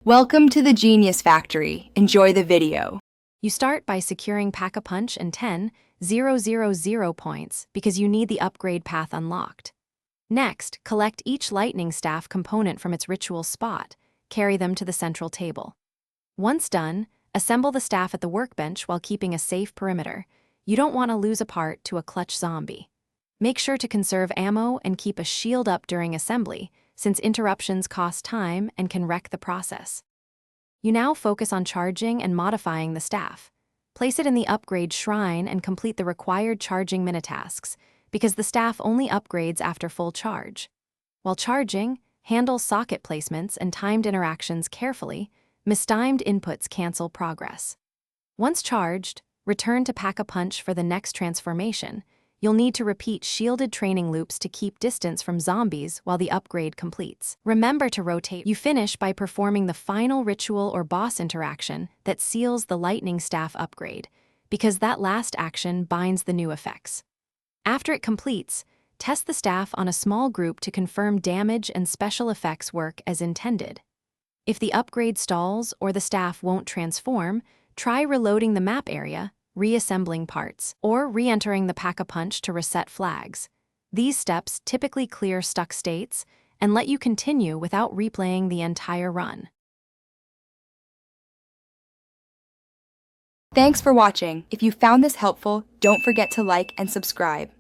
Welcome to the Genius Factory. Enjoy the video. You start by securing Pack-a-Punch and 10,000 points because you need the upgrade path unlocked. Next, collect each lightning staff component from its ritual spot, carry them to the central table. Once done, assemble the staff at the workbench while keeping a safe perimeter. You don't want to lose a part to a clutch zombie. Make sure to conserve ammo and keep a shield up during assembly, since interruptions cost time and can wreck the process. You now focus on charging and modifying the staff. Place it in the upgrade shrine and complete the required charging mini-tasks, because the staff only upgrades after full charge. While charging, handle socket placements and timed interactions carefully. Mistimed inputs cancel progress. Once charged, return to Pack-a-Punch for the next transformation. You'll need to repeat shielded training loops to keep distance from zombies while the upgrade completes. Remember to rotate. You finish by performing the final ritual or boss interaction that seals the lightning staff upgrade, because that last action binds the new effects. After it completes, test the staff on a small group to confirm damage and special effects work as intended. If the upgrade stalls or the staff won't transform, try reloading the map area, reassembling parts, or re-entering the Pack-a-Punch to reset flags. These steps typically clear stuck states and let you continue without replaying the entire run. Thanks for watching. If you found this helpful, don't forget to like and subscribe.